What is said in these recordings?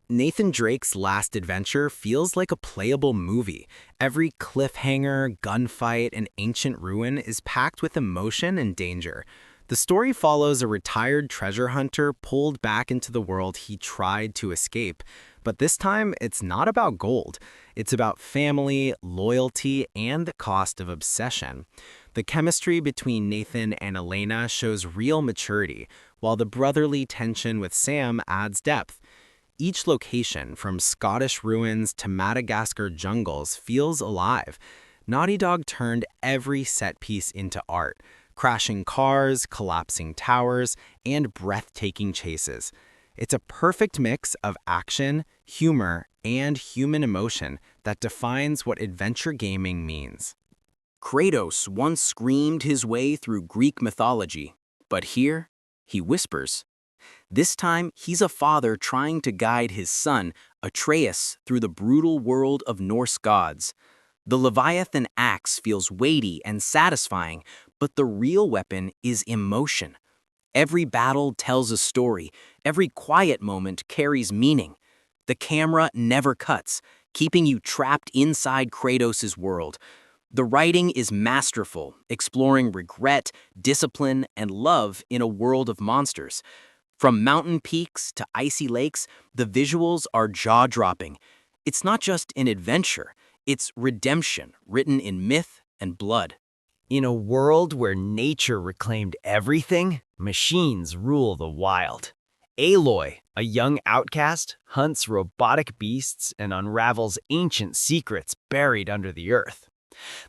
Nathan Drake's last adventure feels like a playable movie. Every cliffhanger, gunfight, and ancient ruin is packed with emotion and danger. The story follows a retired treasure hunter pulled back into the world he tried to escape. But this time, it's not about gold. It's about family, loyalty, and the cost of obsession. The chemistry between Nathan and Elena shows real maturity, while the brotherly tension with Sam adds depth. Each location, from Scottish ruins to Madagascar jungles, feels alive. Naughty Dog turned every set piece into art, crashing cars, collapsing towers, and breathtaking chases. It's a perfect mix of action, humor, and human emotion that defines what adventure gaming means. Kratos once screamed his way through Greek mythology, but here, he whispers. This time, he's a father trying to guide his son, Atreus, through the brutal world of Norse gods. The Leviathan axe feels weighty and satisfying, but the real weapon is emotion. Every battle tells a story, every quiet moment carries meaning. The camera never cuts, keeping you trapped inside Kratos' world. The writing is masterful, exploring regret, discipline, and love in a world of monsters. From mountain peaks to icy lakes, the visuals are jaw-dropping. It's not just an adventure, it's redemption written in myth and blood. In a world where nature reclaimed everything, machines rule the wild. Aloy, a young outcast, hunts robotic beasts and unravels ancient secrets buried under the earth.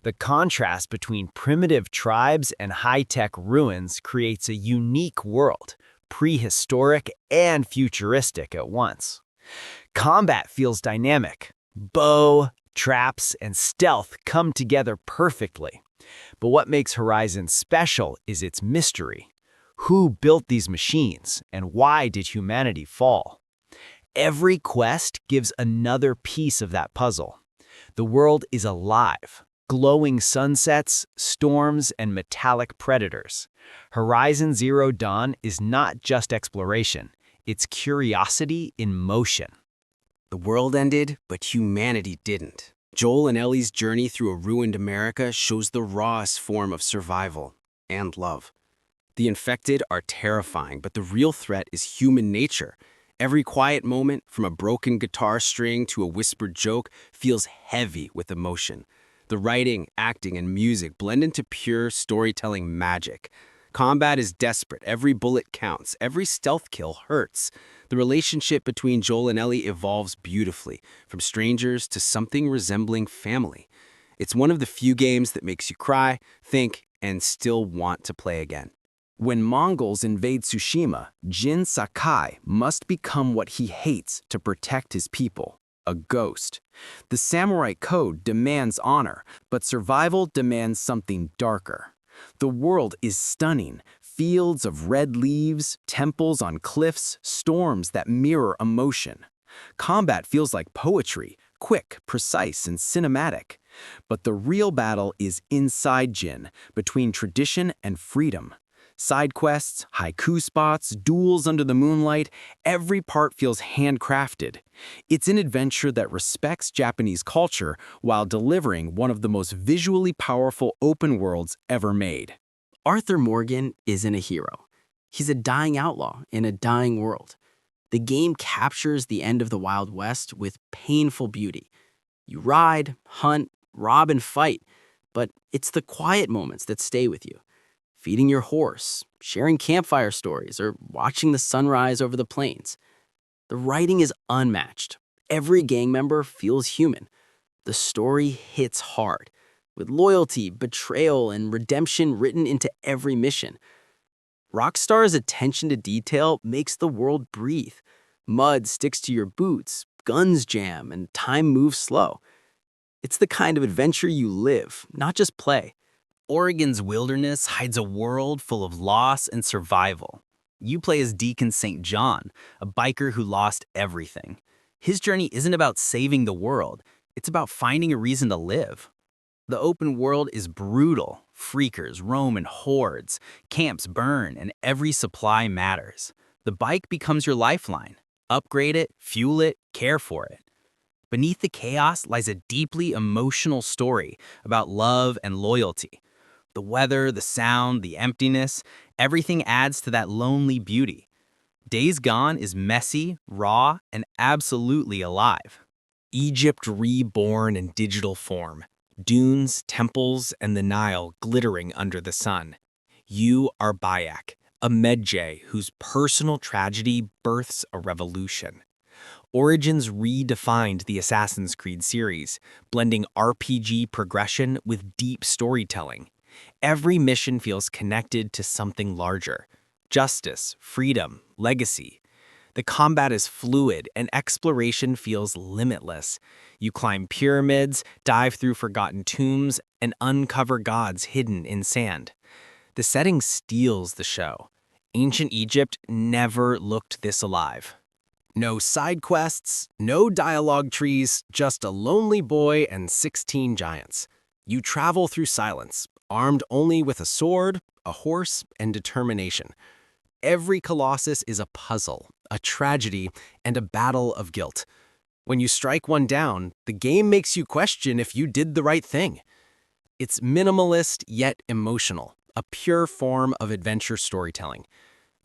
The contrast between primitive tribes and high-tech ruins creates a unique world, prehistoric and futuristic at once. Combat feels dynamic. Bow, traps, and stealth come together perfectly. But what makes Horizon special is its mystery. Who built these machines, and why did humanity fall? Every quest gives another piece of that puzzle. The world is alive. Glowing sunsets, storms, and metallic predators. Horizon Zero Dawn is not just exploration, it's curiosity in motion. The world ended, but humanity didn't. Joel and Ellie's journey through a ruined America shows the rawest form of survival and love. The infected are terrifying, but the real threat is human nature. Every quiet moment, from a broken guitar string to a whispered joke, feels heavy with emotion. The writing, acting, and music blend into pure storytelling magic. Combat is desperate, every bullet counts, every stealth kill hurts. The relationship between Joel and Ellie evolves beautifully, from strangers to something resembling family. It's one of the few games that makes you cry, think, and still want to play again. When Mongols invade Tsushima, Jin Sakai must become what he hates to protect his people. A ghost. The samurai code demands honor, but survival demands something darker. The world is stunning. Fields of red leaves, temples on cliffs, storms that mirror emotion. Combat feels like poetry, quick, precise, and cinematic. But the real battle is inside Jin, between tradition and freedom. Side quests, haiku spots, duels under the moonlight, every part feels handcrafted. It's an adventure that respects Japanese culture while delivering one of the most visually powerful open worlds ever made. Arthur Morgan isn't a hero. He's a dying outlaw in a dying world. The game captures the end of the Wild West with painful beauty. You ride, hunt, rob, and fight, but it's the quiet moments that stay with you. Feeding your horse, sharing campfire stories, or watching the sunrise over the plains. The writing is unmatched. Every gang member feels human. The story hits hard, with loyalty, betrayal, and redemption written into every mission. Rockstar's attention to detail makes the world breathe. Mud sticks to your boots, guns jam, and time moves slow. It's the kind of adventure you live, not just play. Oregon's wilderness hides a world full of loss and survival. You play as Deacon St. John, a biker who lost everything. His journey isn't about saving the world, it's about finding a reason to live. The open world is brutal. Freakers roam in hordes, camps burn, and every supply matters. The bike becomes your lifeline. Upgrade it, fuel it, care for it. Beneath the chaos lies a deeply emotional story about love and loyalty. The weather, the sound, the emptiness, everything adds to that lonely beauty. Days Gone is messy, raw, and absolutely alive. Egypt reborn in digital form. Dunes, temples, and the Nile glittering under the sun. You are Bayak, a Medjay whose personal tragedy births a revolution. Origins redefined the Assassin's Creed series, blending RPG progression with deep storytelling. Every mission feels connected to something larger. Justice, freedom, legacy. The combat is fluid and exploration feels limitless. You climb pyramids, dive through forgotten tombs, and uncover gods hidden in sand. The setting steals the show. Ancient Egypt never looked this alive. No side quests, no dialogue trees, just a lonely boy and 16 giants. You travel through silence, armed only with a sword, a horse, and determination. Every colossus is a puzzle, a tragedy, and a battle of guilt. When you strike one down, the game makes you question if you did the right thing. It's minimalist yet emotional, a pure form of adventure storytelling.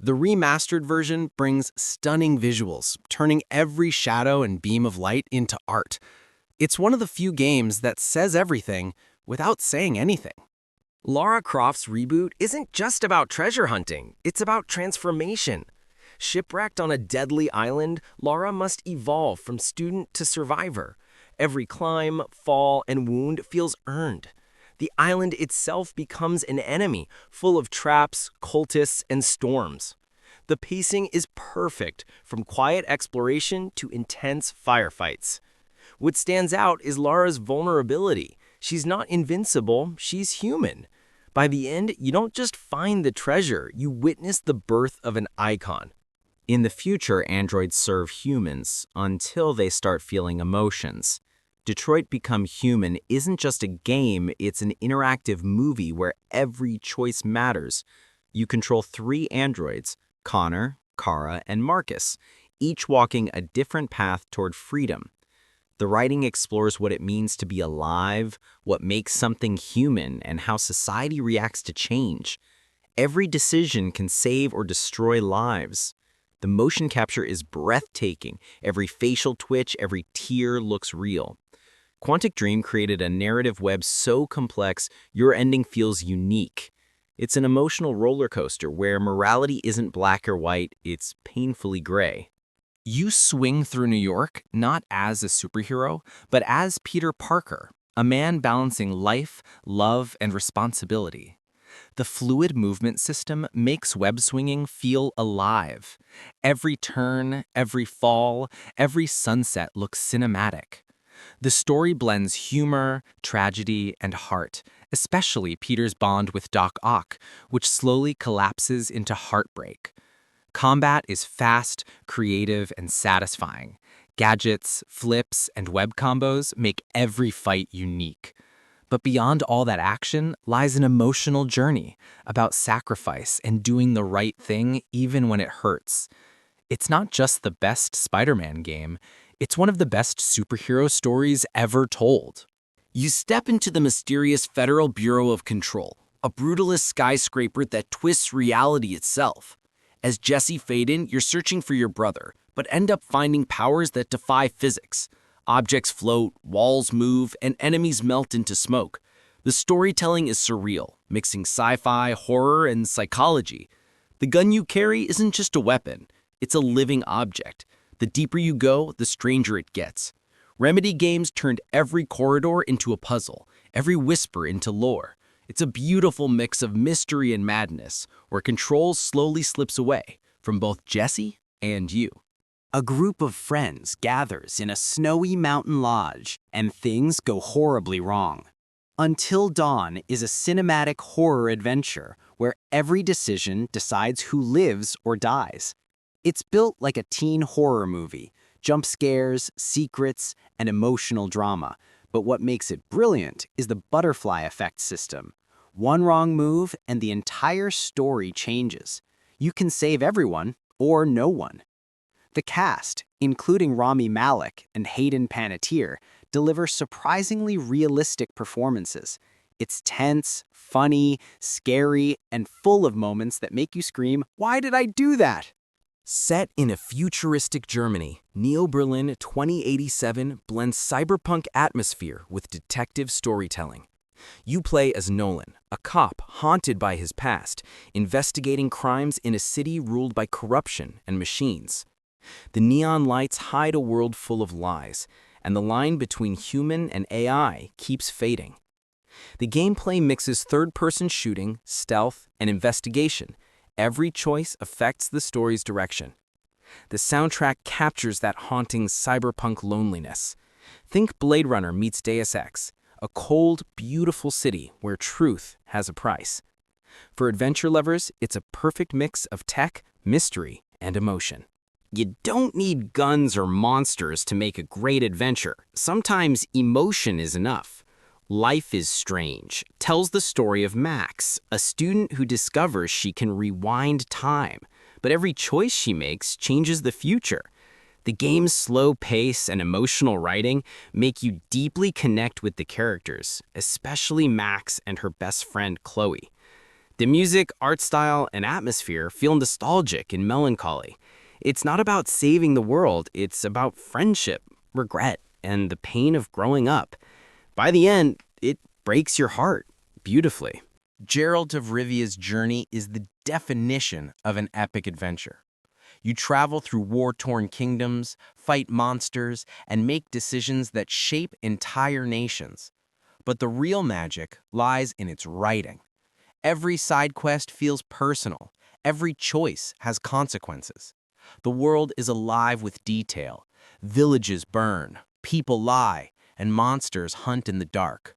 The remastered version brings stunning visuals, turning every shadow and beam of light into art. It's one of the few games that says everything without saying anything. Lara Croft's reboot isn't just about treasure hunting, it's about transformation. Shipwrecked on a deadly island, Lara must evolve from student to survivor. Every climb, fall, and wound feels earned. The island itself becomes an enemy, full of traps, cultists, and storms. The pacing is perfect, from quiet exploration to intense firefights. What stands out is Lara's vulnerability. She's not invincible, she's human. By the end, you don't just find the treasure, you witness the birth of an icon. In the future, androids serve humans until they start feeling emotions. Detroit Become Human isn't just a game, it's an interactive movie where every choice matters. You control 3 androids, Connor, Kara, and Marcus, each walking a different path toward freedom. The writing explores what it means to be alive, what makes something human, and how society reacts to change. Every decision can save or destroy lives. The motion capture is breathtaking. Every facial twitch, every tear looks real. Quantic Dream created a narrative web so complex, your ending feels unique. It's an emotional roller coaster where morality isn't black or white, it's painfully gray. You swing through New York not as a superhero, but as Peter Parker, a man balancing life, love, and responsibility. The fluid movement system makes web swinging feel alive. Every turn, every fall, every sunset looks cinematic. The story blends humor, tragedy, and heart, especially Peter's bond with Doc Ock, which slowly collapses into heartbreak. Combat is fast, creative, and satisfying. Gadgets, flips, and web combos make every fight unique. But beyond all that action lies an emotional journey about sacrifice and doing the right thing even when it hurts. It's not just the best Spider-Man game, it's one of the best superhero stories ever told. You step into the mysterious Federal Bureau of Control, a brutalist skyscraper that twists reality itself. As Jesse Faden, you're searching for your brother, but end up finding powers that defy physics. Objects float, walls move, and enemies melt into smoke. The storytelling is surreal, mixing sci-fi, horror, and psychology. The gun you carry isn't just a weapon, it's a living object. The deeper you go, the stranger it gets. Remedy Games turned every corridor into a puzzle, every whisper into lore. It's a beautiful mix of mystery and madness, where control slowly slips away from both Jesse and you. A group of friends gathers in a snowy mountain lodge, and things go horribly wrong. Until Dawn is a cinematic horror adventure where every decision decides who lives or dies. It's built like a teen horror movie, jump scares, secrets, and emotional drama. But what makes it brilliant is the butterfly effect system. One wrong move and the entire story changes. You can save everyone or no one. The cast, including Rami Malek and Hayden Panettiere, deliver surprisingly realistic performances. It's tense, funny, scary, and full of moments that make you scream, "Why did I do that?" Set in a futuristic Germany, Neo Berlin 2087 blends cyberpunk atmosphere with detective storytelling. You play as Nolan, a cop haunted by his past, investigating crimes in a city ruled by corruption and machines. The neon lights hide a world full of lies, and the line between human and AI keeps fading. The gameplay mixes third-person shooting, stealth, and investigation. Every choice affects the story's direction. The soundtrack captures that haunting cyberpunk loneliness. Think Blade Runner meets Deus Ex, a cold, beautiful city where truth has a price. For adventure lovers, it's a perfect mix of tech, mystery, and emotion. You don't need guns or monsters to make a great adventure. Sometimes emotion is enough. Life is Strange tells the story of Max, a student who discovers she can rewind time, but every choice she makes changes the future. The game's slow pace and emotional writing make you deeply connect with the characters, especially Max and her best friend Chloe. The music, art style, and atmosphere feel nostalgic and melancholy. It's not about saving the world, it's about friendship, regret, and the pain of growing up. By the end, it breaks your heart beautifully. Geralt of Rivia's journey is the definition of an epic adventure. You travel through war-torn kingdoms, fight monsters, and make decisions that shape entire nations. But the real magic lies in its writing. Every side quest feels personal. Every choice has consequences. The world is alive with detail. Villages burn, people lie, and monsters hunt in the dark.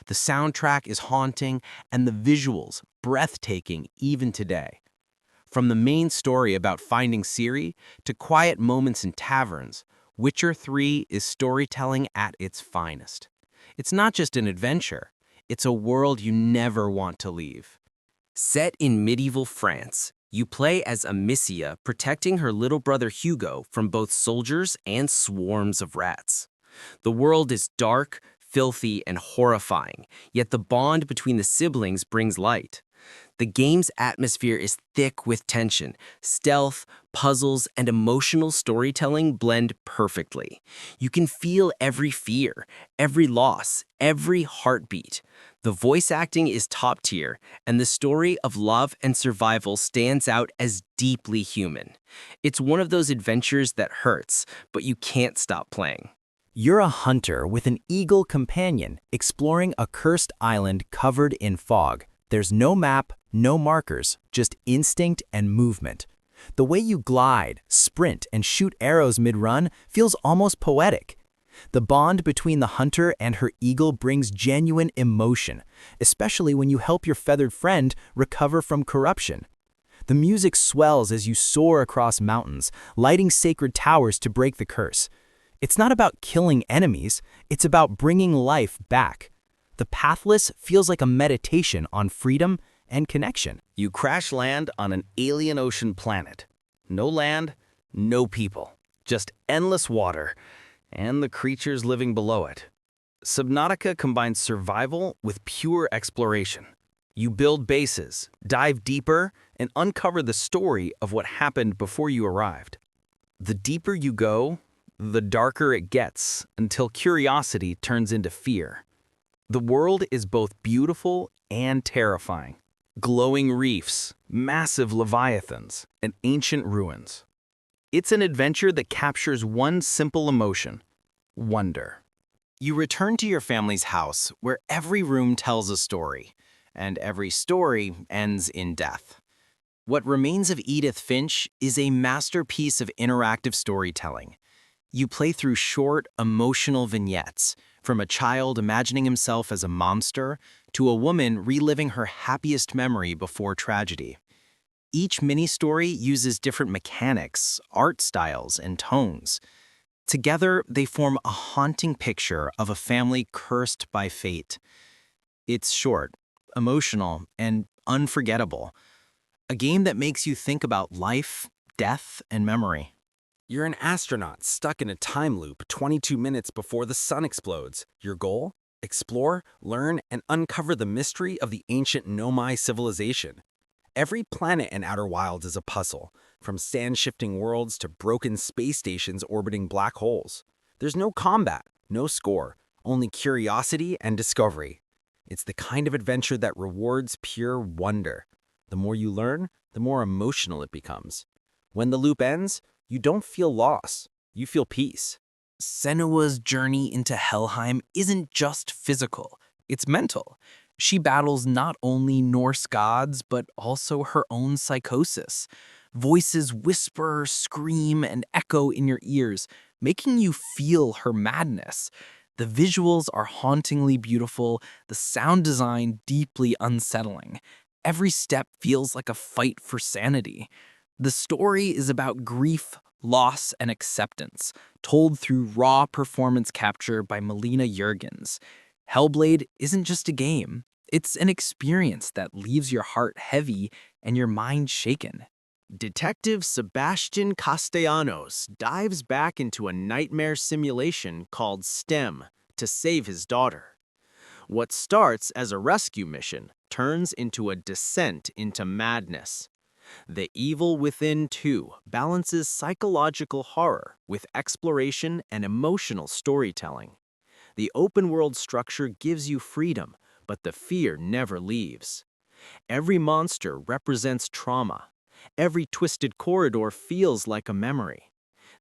The soundtrack is haunting, and the visuals breathtaking even today. From the main story about finding Ciri to quiet moments in taverns, Witcher 3 is storytelling at its finest. It's not just an adventure, it's a world you never want to leave. Set in medieval France, you play as Amicia protecting her little brother Hugo from both soldiers and swarms of rats. The world is dark, filthy, and horrifying, yet the bond between the siblings brings light. The game's atmosphere is thick with tension. Stealth, puzzles, and emotional storytelling blend perfectly. You can feel every fear, every loss, every heartbeat. The voice acting is top tier, and the story of love and survival stands out as deeply human. It's one of those adventures that hurts, but you can't stop playing. You're a hunter with an eagle companion exploring a cursed island covered in fog. There's no map, no markers, just instinct and movement. The way you glide, sprint, and shoot arrows mid-run feels almost poetic. The bond between the hunter and her eagle brings genuine emotion, especially when you help your feathered friend recover from corruption. The music swells as you soar across mountains, lighting sacred towers to break the curse. It's not about killing enemies, it's about bringing life back. The Pathless feels like a meditation on freedom and connection. You crash land on an alien ocean planet. No land, no people, just endless water and the creatures living below it. Subnautica combines survival with pure exploration. You build bases, dive deeper, and uncover the story of what happened before you arrived. The deeper you go, the darker it gets until curiosity turns into fear. The world is both beautiful and terrifying. Glowing reefs, massive leviathans, and ancient ruins. It's an adventure that captures one simple emotion: wonder. You return to your family's house, where every room tells a story, and every story ends in death. What Remains of Edith Finch is a masterpiece of interactive storytelling. You play through short, emotional vignettes, from a child imagining himself as a monster to a woman reliving her happiest memory before tragedy. Each mini-story uses different mechanics, art styles, and tones. Together, they form a haunting picture of a family cursed by fate. It's short, emotional, and unforgettable. A game that makes you think about life, death, and memory. You're an astronaut stuck in a time loop 22 minutes before the sun explodes. Your goal? Explore, learn, and uncover the mystery of the ancient Nomai civilization. Every planet in Outer Wilds is a puzzle, from sand-shifting worlds to broken space stations orbiting black holes. There's no combat, no score, only curiosity and discovery. It's the kind of adventure that rewards pure wonder. The more you learn, the more emotional it becomes. When the loop ends, you don't feel loss, you feel peace. Senua's journey into Helheim isn't just physical, it's mental. She battles not only Norse gods, but also her own psychosis. Voices whisper, scream, and echo in your ears, making you feel her madness. The visuals are hauntingly beautiful, the sound design deeply unsettling. Every step feels like a fight for sanity. The story is about grief, loss, and acceptance, told through raw performance capture by Melina Jurgens. Hellblade isn't just a game, it's an experience that leaves your heart heavy and your mind shaken. Detective Sebastian Castellanos dives back into a nightmare simulation called STEM to save his daughter. What starts as a rescue mission turns into a descent into madness. The Evil Within 2 balances psychological horror with exploration and emotional storytelling. The open-world structure gives you freedom, but the fear never leaves. Every monster represents trauma. Every twisted corridor feels like a memory.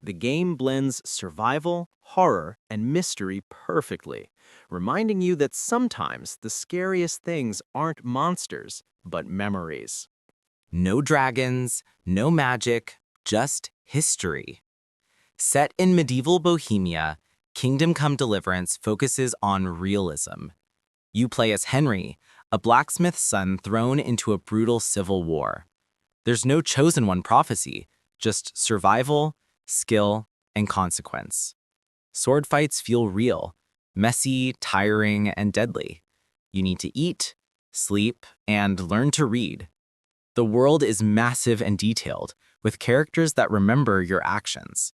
The game blends survival, horror, and mystery perfectly, reminding you that sometimes the scariest things aren't monsters, but memories. No dragons, no magic, just history. Set in medieval Bohemia, Kingdom Come Deliverance focuses on realism. You play as Henry, a blacksmith's son thrown into a brutal civil war. There's no chosen one prophecy, just survival, skill, and consequence. Sword fights feel real, messy, tiring, and deadly. You need to eat, sleep, and learn to read. The world is massive and detailed, with characters that remember your actions.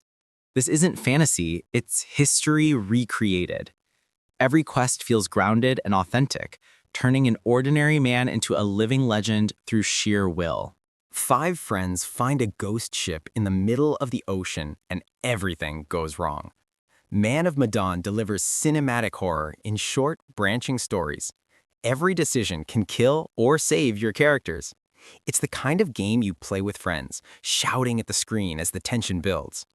This isn't fantasy, it's history recreated. Every quest feels grounded and authentic, turning an ordinary man into a living legend through sheer will. 5 friends find a ghost ship in the middle of the ocean and everything goes wrong. Man of Medan delivers cinematic horror in short, branching stories. Every decision can kill or save your characters. It's the kind of game you play with friends, shouting at the screen as the tension builds.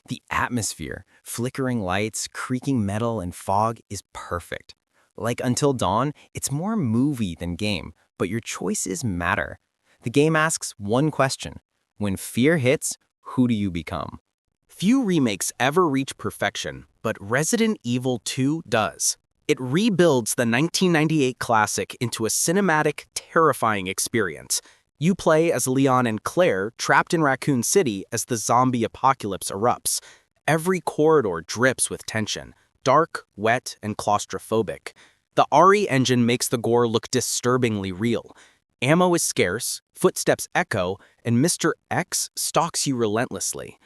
The atmosphere, flickering lights, creaking metal, and fog is perfect. Like Until Dawn, it's more movie than game, but your choices matter. The game asks one question: when fear hits, who do you become? Few remakes ever reach perfection, but Resident Evil 2 does. It rebuilds the 1998 classic into a cinematic, terrifying experience. You play as Leon and Claire trapped in Raccoon City as the zombie apocalypse erupts. Every corridor drips with tension, dark, wet, and claustrophobic. The RE engine makes the gore look disturbingly real. Ammo is scarce, footsteps echo, and Mr. X stalks you relentlessly.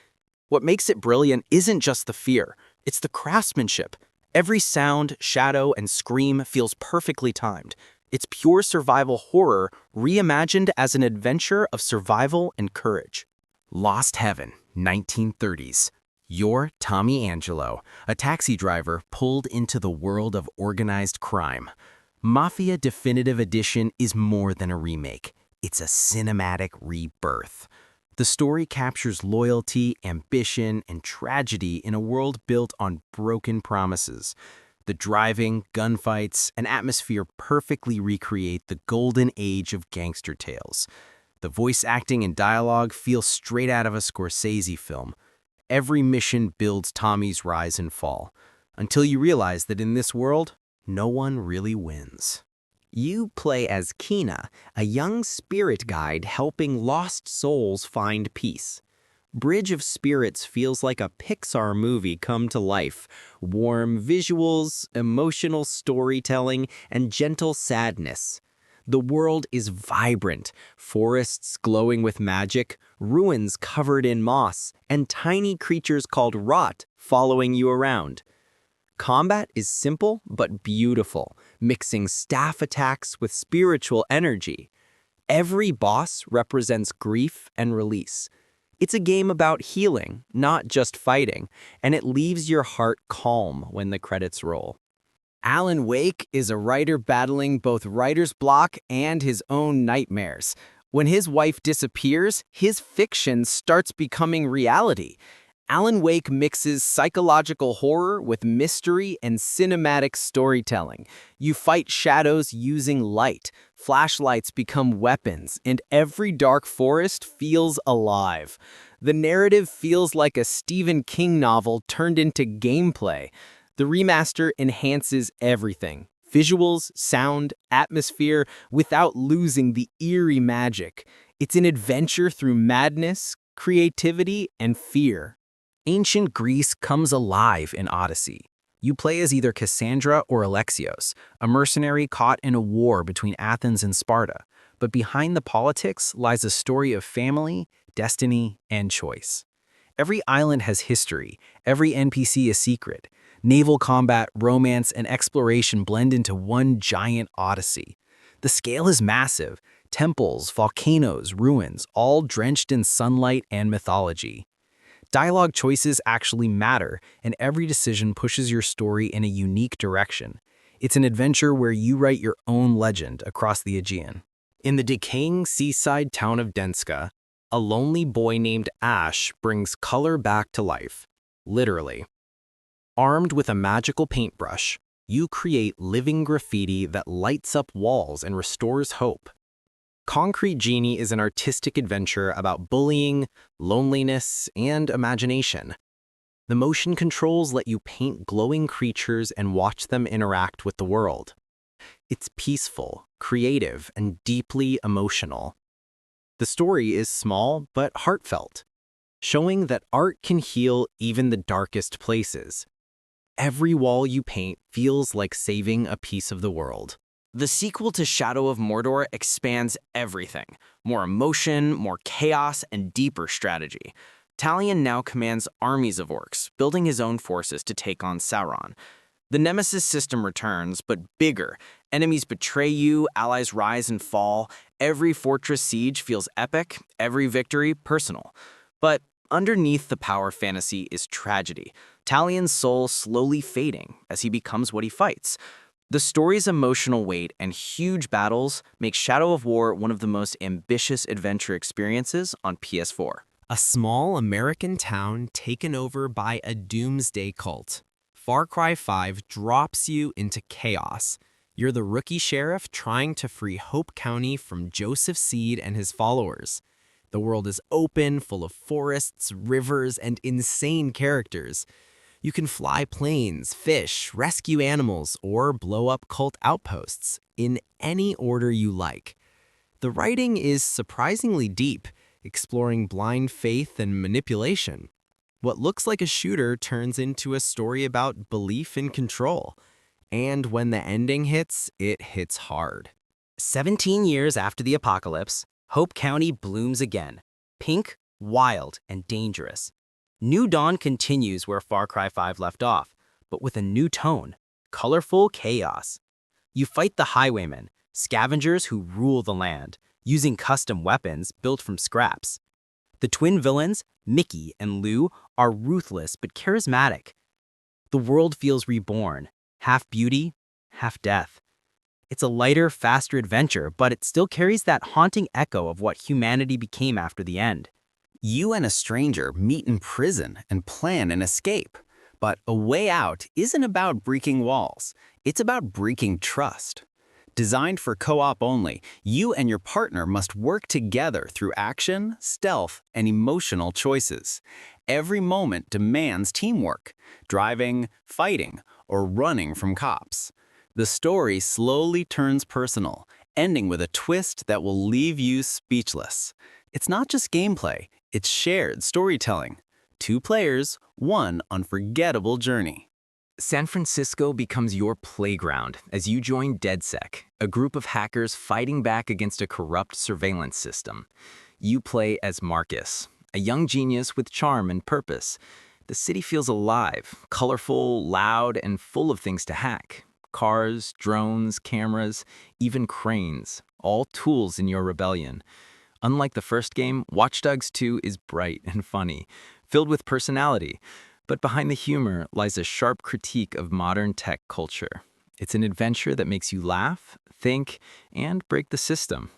What makes it brilliant isn't just the fear, it's the craftsmanship. Every sound, shadow, and scream feels perfectly timed. It's pure survival horror reimagined as an adventure of survival and courage. Lost Heaven, 1930s. You're Tommy Angelo, a taxi driver pulled into the world of organized crime. Mafia Definitive Edition is more than a remake. It's a cinematic rebirth. The story captures loyalty, ambition, and tragedy in a world built on broken promises. The driving, gunfights, and atmosphere perfectly recreate the golden age of gangster tales. The voice acting and dialogue feel straight out of a Scorsese film. Every mission builds Tommy's rise and fall, until you realize that in this world, no one really wins. You play as Kina, a young spirit guide helping lost souls find peace. Bridge of Spirits feels like a Pixar movie come to life. Warm visuals, emotional storytelling, and gentle sadness. The world is vibrant, forests glowing with magic, ruins covered in moss, and tiny creatures called rot following you around. Combat is simple but beautiful, mixing staff attacks with spiritual energy. Every boss represents grief and release. It's a game about healing, not just fighting, and it leaves your heart calm when the credits roll. Alan Wake is a writer battling both writer's block and his own nightmares. When his wife disappears, his fiction starts becoming reality. Alan Wake mixes psychological horror with mystery and cinematic storytelling. You fight shadows using light, flashlights become weapons, and every dark forest feels alive. The narrative feels like a Stephen King novel turned into gameplay. The remaster enhances everything: visuals, sound, atmosphere, without losing the eerie magic. It's an adventure through madness, creativity, and fear. Ancient Greece comes alive in Odyssey. You play as either Cassandra or Alexios, a mercenary caught in a war between Athens and Sparta. But behind the politics lies a story of family, destiny, and choice. Every island has history, every NPC a secret. Naval combat, romance, and exploration blend into one giant odyssey. The scale is massive: temples, volcanoes, ruins, all drenched in sunlight and mythology. Dialogue choices actually matter, and every decision pushes your story in a unique direction. It's an adventure where you write your own legend across the Aegean. In the decaying seaside town of Denska, a lonely boy named Ash brings color back to life, literally. Armed with a magical paintbrush, you create living graffiti that lights up walls and restores hope. Concrete Genie is an artistic adventure about bullying, loneliness, and imagination. The motion controls let you paint glowing creatures and watch them interact with the world. It's peaceful, creative, and deeply emotional. The story is small but heartfelt, showing that art can heal even the darkest places. Every wall you paint feels like saving a piece of the world. The sequel to Shadow of Mordor expands everything: more emotion, more chaos, and deeper strategy. Talion now commands armies of orcs, building his own forces to take on Sauron. The Nemesis system returns, but bigger. Enemies betray you, allies rise and fall. Every fortress siege feels epic, every victory personal. But underneath the power fantasy is tragedy. Talion's soul slowly fading as he becomes what he fights. The story's emotional weight and huge battles make Shadow of War one of the most ambitious adventure experiences on PS4. A small American town taken over by a doomsday cult. Far Cry 5 drops you into chaos. You're the rookie sheriff trying to free Hope County from Joseph Seed and his followers. The world is open, full of forests, rivers, and insane characters. You can fly planes, fish, rescue animals, or blow up cult outposts in any order you like. The writing is surprisingly deep, exploring blind faith and manipulation. What looks like a shooter turns into a story about belief and control. And when the ending hits, it hits hard. 17 years after the apocalypse, Hope County blooms again. Pink, wild, and dangerous. New Dawn continues where Far Cry 5 left off, but with a new tone: colorful chaos. You fight the highwaymen, scavengers who rule the land, using custom weapons built from scraps. The twin villains, Mickey and Lou, are ruthless but charismatic. The world feels reborn, half beauty, half death. It's a lighter, faster adventure, but it still carries that haunting echo of what humanity became after the end. You and a stranger meet in prison and plan an escape. But a way out isn't about breaking walls. It's about breaking trust. Designed for co-op only, you and your partner must work together through action, stealth, and emotional choices. Every moment demands teamwork: driving, fighting, or running from cops. The story slowly turns personal, ending with a twist that will leave you speechless. It's not just gameplay, it's shared storytelling. 2 players, 1 unforgettable journey. San Francisco becomes your playground as you join DedSec, a group of hackers fighting back against a corrupt surveillance system. You play as Marcus, a young genius with charm and purpose. The city feels alive, colorful, loud, and full of things to hack. Cars, drones, cameras, even cranes, all tools in your rebellion. Unlike the first game, Watch Dogs 2 is bright and funny, filled with personality. But behind the humor lies a sharp critique of modern tech culture. It's an adventure that makes you laugh, think, and break the system.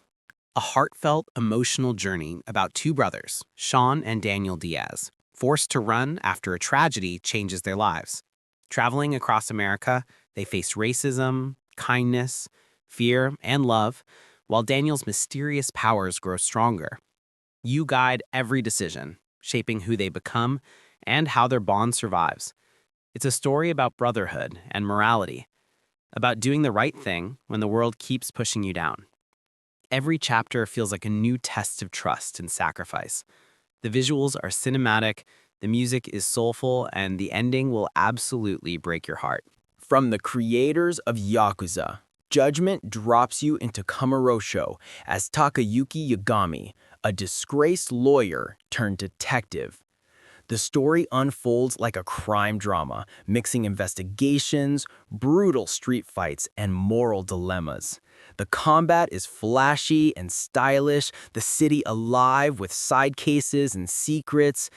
A heartfelt, emotional journey about two brothers, Sean and Daniel Diaz, forced to run after a tragedy changes their lives. Traveling across America, they face racism, kindness, fear, and love, while Daniel's mysterious powers grow stronger. You guide every decision, shaping who they become and how their bond survives. It's a story about brotherhood and morality, about doing the right thing when the world keeps pushing you down. Every chapter feels like a new test of trust and sacrifice. The visuals are cinematic, the music is soulful, and the ending will absolutely break your heart. From the creators of Yakuza, Judgment drops you into Kamurocho as Takayuki Yagami, a disgraced lawyer turned detective. The story unfolds like a crime drama, mixing investigations, brutal street fights, and moral dilemmas. The combat is flashy and stylish, the city alive with side cases and secrets.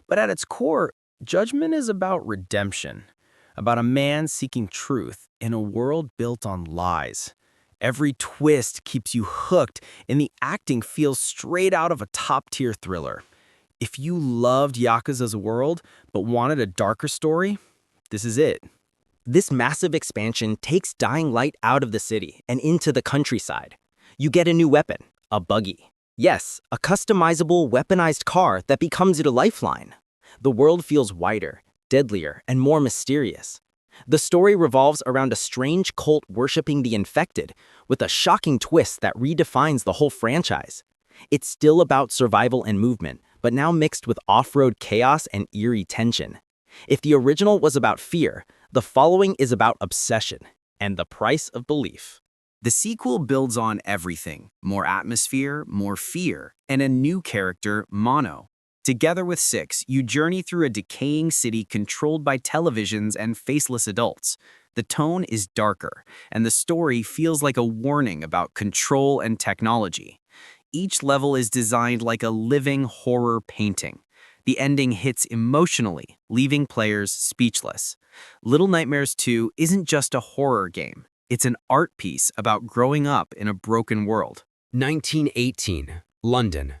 But at its core, Judgment is about redemption, about a man seeking truth in a world built on lies. Every twist keeps you hooked, and the acting feels straight out of a top-tier thriller. If you loved Yakuza's world but wanted a darker story, this is it. This massive expansion takes Dying Light out of the city and into the countryside. You get a new weapon, a buggy. Yes, a customizable, weaponized car that becomes your lifeline. The world feels wider, deadlier, and more mysterious. The story revolves around a strange cult worshipping the infected, with a shocking twist that redefines the whole franchise. It's still about survival and movement, but now mixed with off-road chaos and eerie tension. If the original was about fear, the following is about obsession and the price of belief. The sequel builds on everything: more atmosphere, more fear, and a new character, Mono. Together with Six, you journey through a decaying city controlled by televisions and faceless adults. The tone is darker, and the story feels like a warning about control and technology. Each level is designed like a living horror painting. The ending hits emotionally, leaving players speechless. Little Nightmares 2 isn't just a horror game. It's an art piece about growing up in a broken world. 1918, London.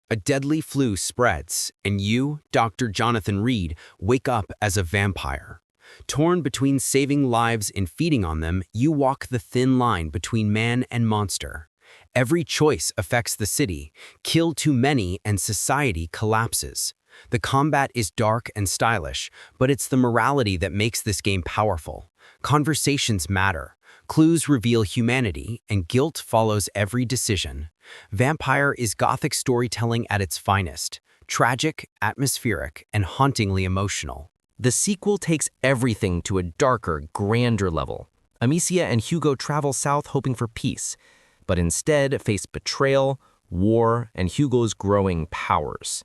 A deadly flu spreads, and you, Dr. Jonathan Reed, wake up as a vampire. Torn between saving lives and feeding on them, you walk the thin line between man and monster. Every choice affects the city. Kill too many and society collapses. The combat is dark and stylish, but it's the morality that makes this game powerful. Conversations matter. Clues reveal humanity, and guilt follows every decision. Vampire is gothic storytelling at its finest. Tragic, atmospheric, and hauntingly emotional. The sequel takes everything to a darker, grander level. Amicia and Hugo travel south hoping for peace, but instead face betrayal, war, and Hugo's growing powers.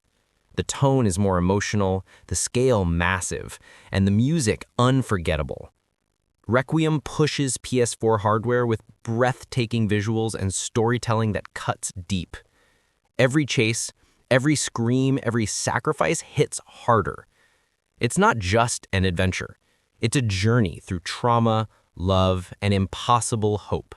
The tone is more emotional, the scale massive, and the music unforgettable. Requiem pushes PS4 hardware with breathtaking visuals and storytelling that cuts deep. Every chase, every scream, every sacrifice hits harder. It's not just an adventure. It's a journey through trauma, love, and impossible hope.